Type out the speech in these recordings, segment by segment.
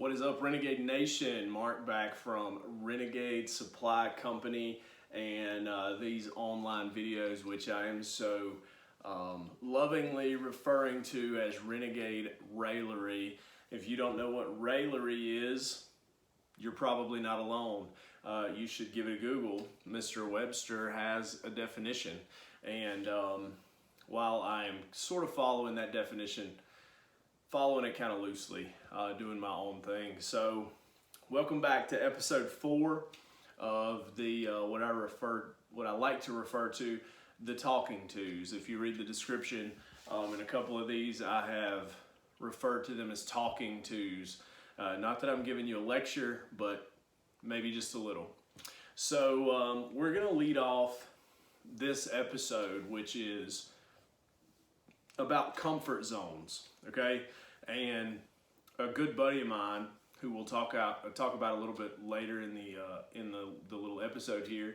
What is up, Renegade Nation? Mark back from Renegade Supply Company and these online videos, which I am so lovingly referring to as Renegade Raillery. If you don't know what raillery is, you're probably not alone. You should give it a Google. Mr. Webster has a definition, and while I'm sort of following that definition, following it kind of loosely, doing my own thing. So welcome back to episode 4 of the what I like to refer to the talking twos. If you read the description in a couple of these, I have referred to them as talking twos. Not that I'm giving you a lecture, but maybe just a little. So we're gonna lead off this episode, which is about comfort zones, okay? And a good buddy of mine, who we'll talk about a little bit later in the little episode here,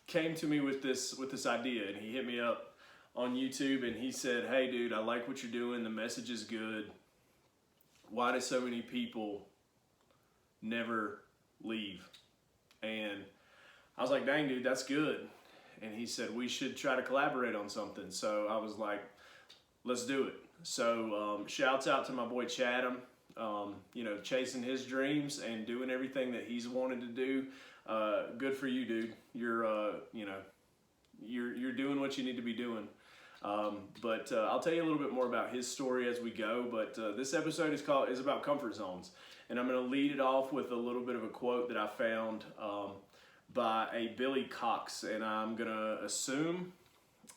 came to me with this idea, and he hit me up on YouTube, and he said, "Hey, dude, I like what you're doing. The message is good. Why do so many people never leave?" And I was like, "Dang, dude, that's good." And he said, "We should try to collaborate on something." So I was like, "Let's do it." So shouts out to my boy Chatham, chasing his dreams and doing everything that he's wanted to do. Good for you, dude. You're doing what you need to be doing. But I'll tell you a little bit more about his story as we go. But this episode is about comfort zones, and I'm going to lead it off with a little bit of a quote that I found by a Billy Cox, and I'm going to assume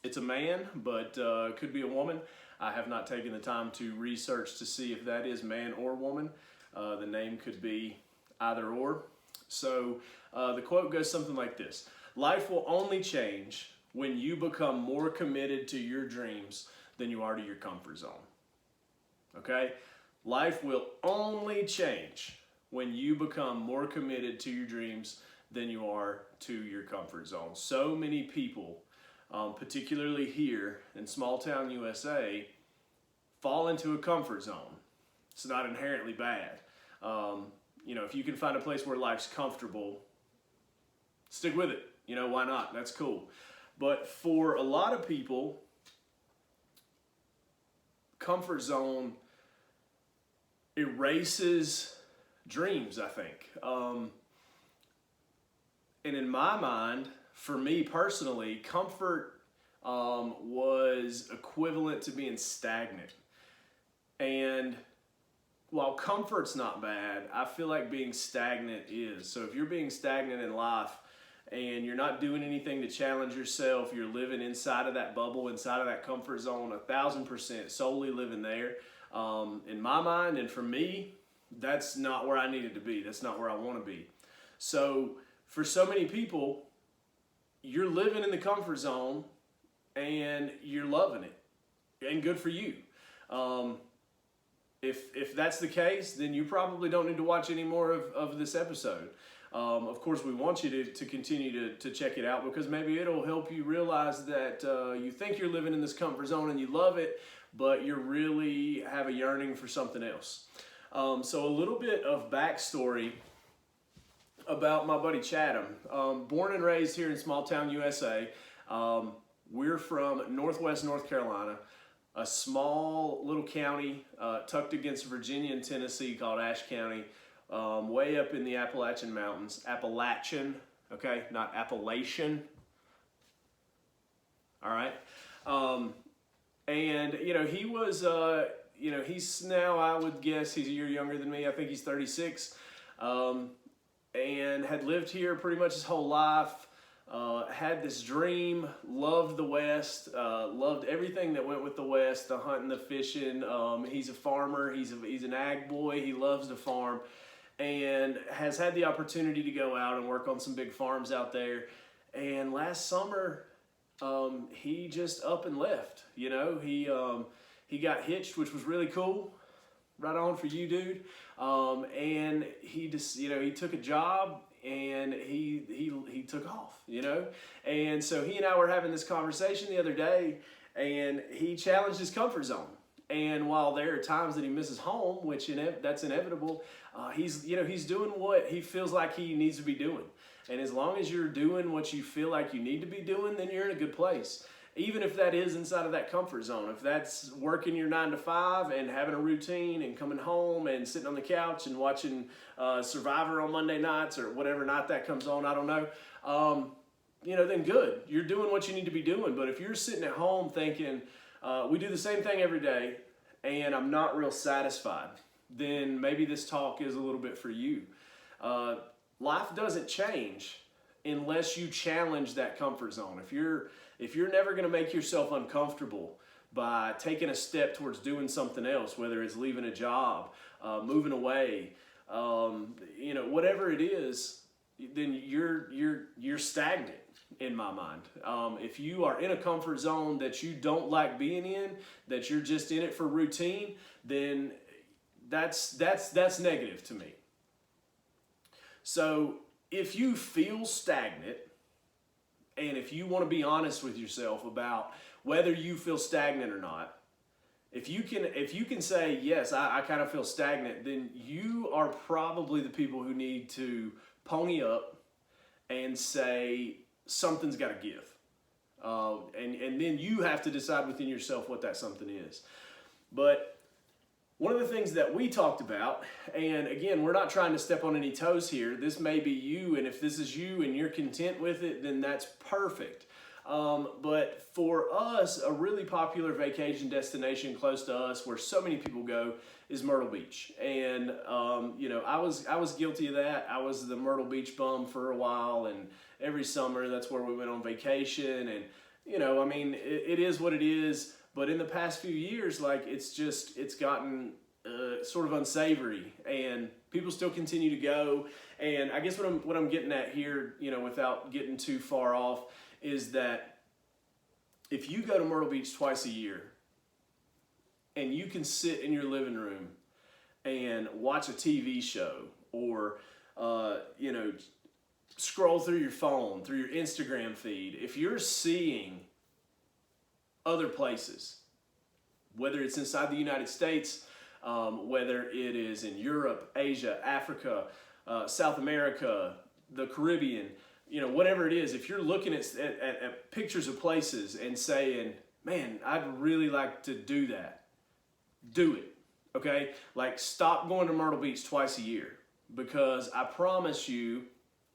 it's a man, but it could be a woman. I have not taken the time to research to see if that is man or woman. The name could be either or. So the quote goes something like this: "Life will only change when you become more committed to your dreams than you are to your comfort zone." Okay? Life will only change when you become more committed to your dreams than you are to your comfort zone. So many people, particularly here in small town USA, fall into a comfort zone. It's not inherently bad. If you can find a place where life's comfortable, stick with it. Why not? That's cool. But for a lot of people, comfort zone erases dreams, I think. And in my mind, for me personally, comfort was equivalent to being stagnant. And while comfort's not bad, I feel like being stagnant is. So if you're being stagnant in life and you're not doing anything to challenge yourself, you're living inside of that bubble, inside of that comfort zone, 1,000% solely living there. In my mind and for me, that's not where I needed to be. That's not where I want to be. So for so many people, you're living in the comfort zone and you're loving it, and good for you. If that's the case, then you probably don't need to watch any more of this episode. Of course, we want you to continue to check it out, because maybe it'll help you realize that you think you're living in this comfort zone and you love it, but you really have a yearning for something else. So a little bit of backstory about my buddy Chatham. Born and raised here in small town USA. We're from Northwest North Carolina, a small little county tucked against Virginia and Tennessee called Ashe County, way up in the Appalachian Mountains. Appalachian, okay, not Appalachian. All right. And he was, he's now, I would guess he's a year younger than me. I think he's 36, and had lived here pretty much his whole life. Had this dream, loved the West, loved everything that went with the West, the hunting, the fishing. He's a farmer, he's an ag boy, he loves to farm, and has had the opportunity to go out and work on some big farms out there. And last summer, he just up and left. He got hitched, which was really cool. Right on for you, dude. And he just, he took a job, and he took off, And so he and I were having this conversation the other day, and he challenged his comfort zone. And while there are times that he misses home, which that's inevitable, he's doing what he feels like he needs to be doing. And as long as you're doing what you feel like you need to be doing, then you're in a good place. Even if that is inside of that comfort zone, if that's working your 9 to 5 and having a routine and coming home and sitting on the couch and watching Survivor on Monday nights or whatever night that comes on, I don't know, then good. You're doing what you need to be doing. But if you're sitting at home thinking, we do the same thing every day and I'm not real satisfied, then maybe this talk is a little bit for you. Life doesn't change unless you challenge that comfort zone. If you're never going to make yourself uncomfortable by taking a step towards doing something else, whether it's leaving a job, moving away, whatever it is, then you're stagnant in my mind. If you are in a comfort zone that you don't like being in, that you're just in it for routine, then that's negative to me. So if you feel stagnant, and if you want to be honest with yourself about whether you feel stagnant or not, if you can say, yes, I kind of feel stagnant, then you are probably the people who need to pony up and say something's got to give. And then you have to decide within yourself what that something is. But one of the things that we talked about, and again, we're not trying to step on any toes here. This may be you, and if this is you and you're content with it, then that's perfect. But for us, a really popular vacation destination close to us where so many people go is Myrtle Beach. And, I was guilty of that. I was the Myrtle Beach bum for a while, and every summer that's where we went on vacation. And, it is what it is. But in the past few years, it's gotten sort of unsavory, and people still continue to go. And I guess what I'm getting at here, without getting too far off, is that if you go to Myrtle Beach twice a year, and you can sit in your living room and watch a TV show, or scroll through your phone, through your Instagram feed, if you're seeing other places, whether it's inside the United States, whether it is in Europe, Asia, Africa, South America, the Caribbean, whatever it is, if you're looking at pictures of places and saying, man, I'd really like to do that, do it, okay? Stop going to Myrtle Beach twice a year, because I promise you,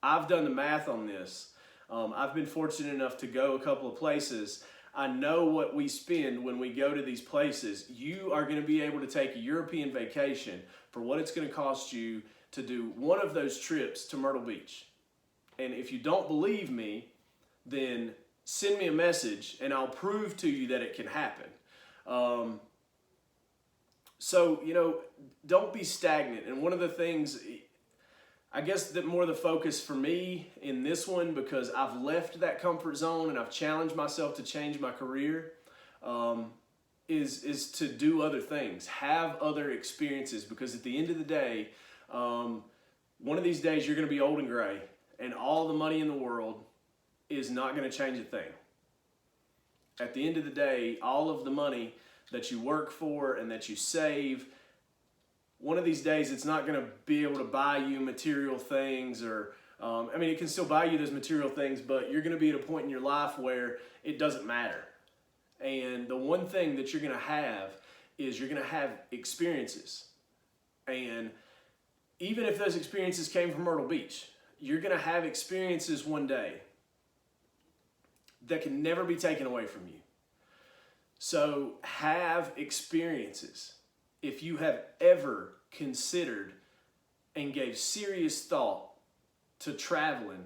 I've done the math on this. I've been fortunate enough to go a couple of places. I know what we spend when we go to these places. You are going to be able to take a European vacation for what it's going to cost you to do one of those trips to Myrtle Beach. And if you don't believe me, then send me a message and I'll prove to you that it can happen. Don't be stagnant. And one of the things, I guess that more the focus for me in this one, because I've left that comfort zone and I've challenged myself to change my career, is to do other things, have other experiences, because at the end of the day, one of these days you're going to be old and gray, and all the money in the world is not going to change a thing. At the end of the day, all of the money that you work for and that you save, one of these days it's not going to be able to buy you material things, or it can still buy you those material things, but you're going to be at a point in your life where it doesn't matter. And the one thing that you're going to have is you're going to have experiences. And even if those experiences came from Myrtle Beach, you're going to have experiences one day that can never be taken away from you. So have experiences. If you have ever considered and gave serious thought to traveling,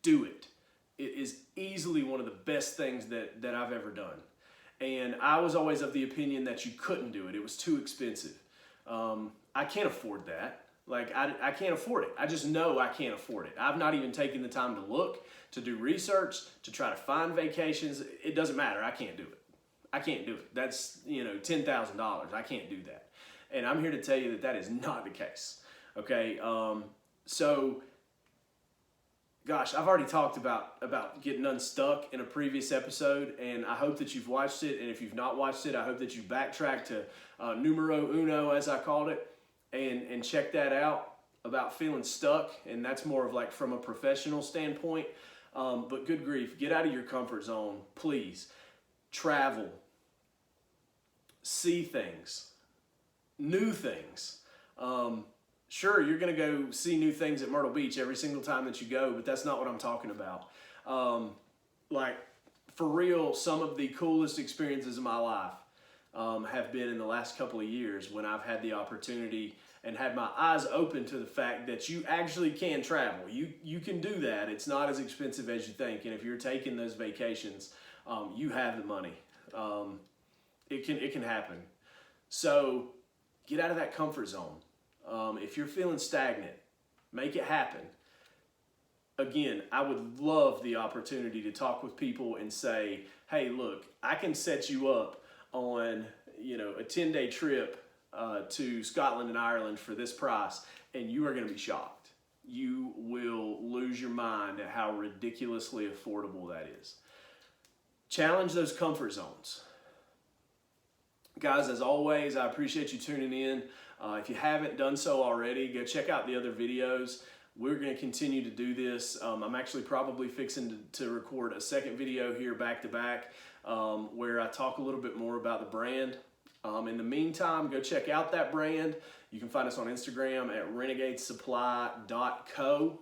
do it. It is easily one of the best things that I've ever done. And I was always of the opinion that you couldn't do it. It was too expensive. I can't afford that. I can't afford it. I just know I can't afford it. I've not even taken the time to look, to do research, to try to find vacations. It doesn't matter. I can't do it. I can't do it. That's, $10,000. I can't do that. And I'm here to tell you that is not the case. Okay. So gosh, I've already talked about getting unstuck in a previous episode, and I hope that you've watched it. And if you've not watched it, I hope that you backtrack to numero uno, as I called it, and check that out about feeling stuck. And that's more of like from a professional standpoint. But good grief, get out of your comfort zone, please. Travel, see things, new things. Sure, you're going to go see new things at Myrtle Beach every single time that you go, but that's not what I'm talking about. Like, for real, some of the coolest experiences of my life have been in the last couple of years when I've had the opportunity and had my eyes open to the fact that you actually can travel. You can do that. It's not as expensive as you think, and if you're taking those vacations, you have the money. It can happen. So get out of that comfort zone. If you're feeling stagnant, make it happen. Again, I would love the opportunity to talk with people and say, hey, look, I can set you up on, a 10-day trip to Scotland and Ireland for this price, and you are going to be shocked. You will lose your mind at how ridiculously affordable that is. Challenge those comfort zones. Guys, as always, I appreciate you tuning in. If you haven't done so already, go check out the other videos. We're going to continue to do this. I'm actually probably fixing to record a second video here back to back where I talk a little bit more about the brand. In the meantime, go check out that brand. You can find us on Instagram at renegadesupply.co.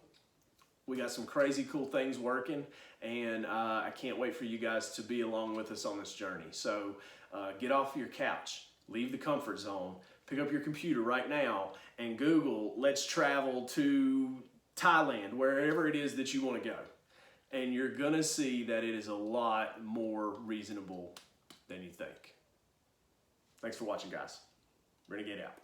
We got some crazy cool things working, and I can't wait for you guys to be along with us on this journey. So get off your couch, leave the comfort zone, pick up your computer right now and Google, let's travel to Thailand, wherever it is that you want to go. And you're going to see that it is a lot more reasonable than you think. Thanks for watching, guys. Renegade out.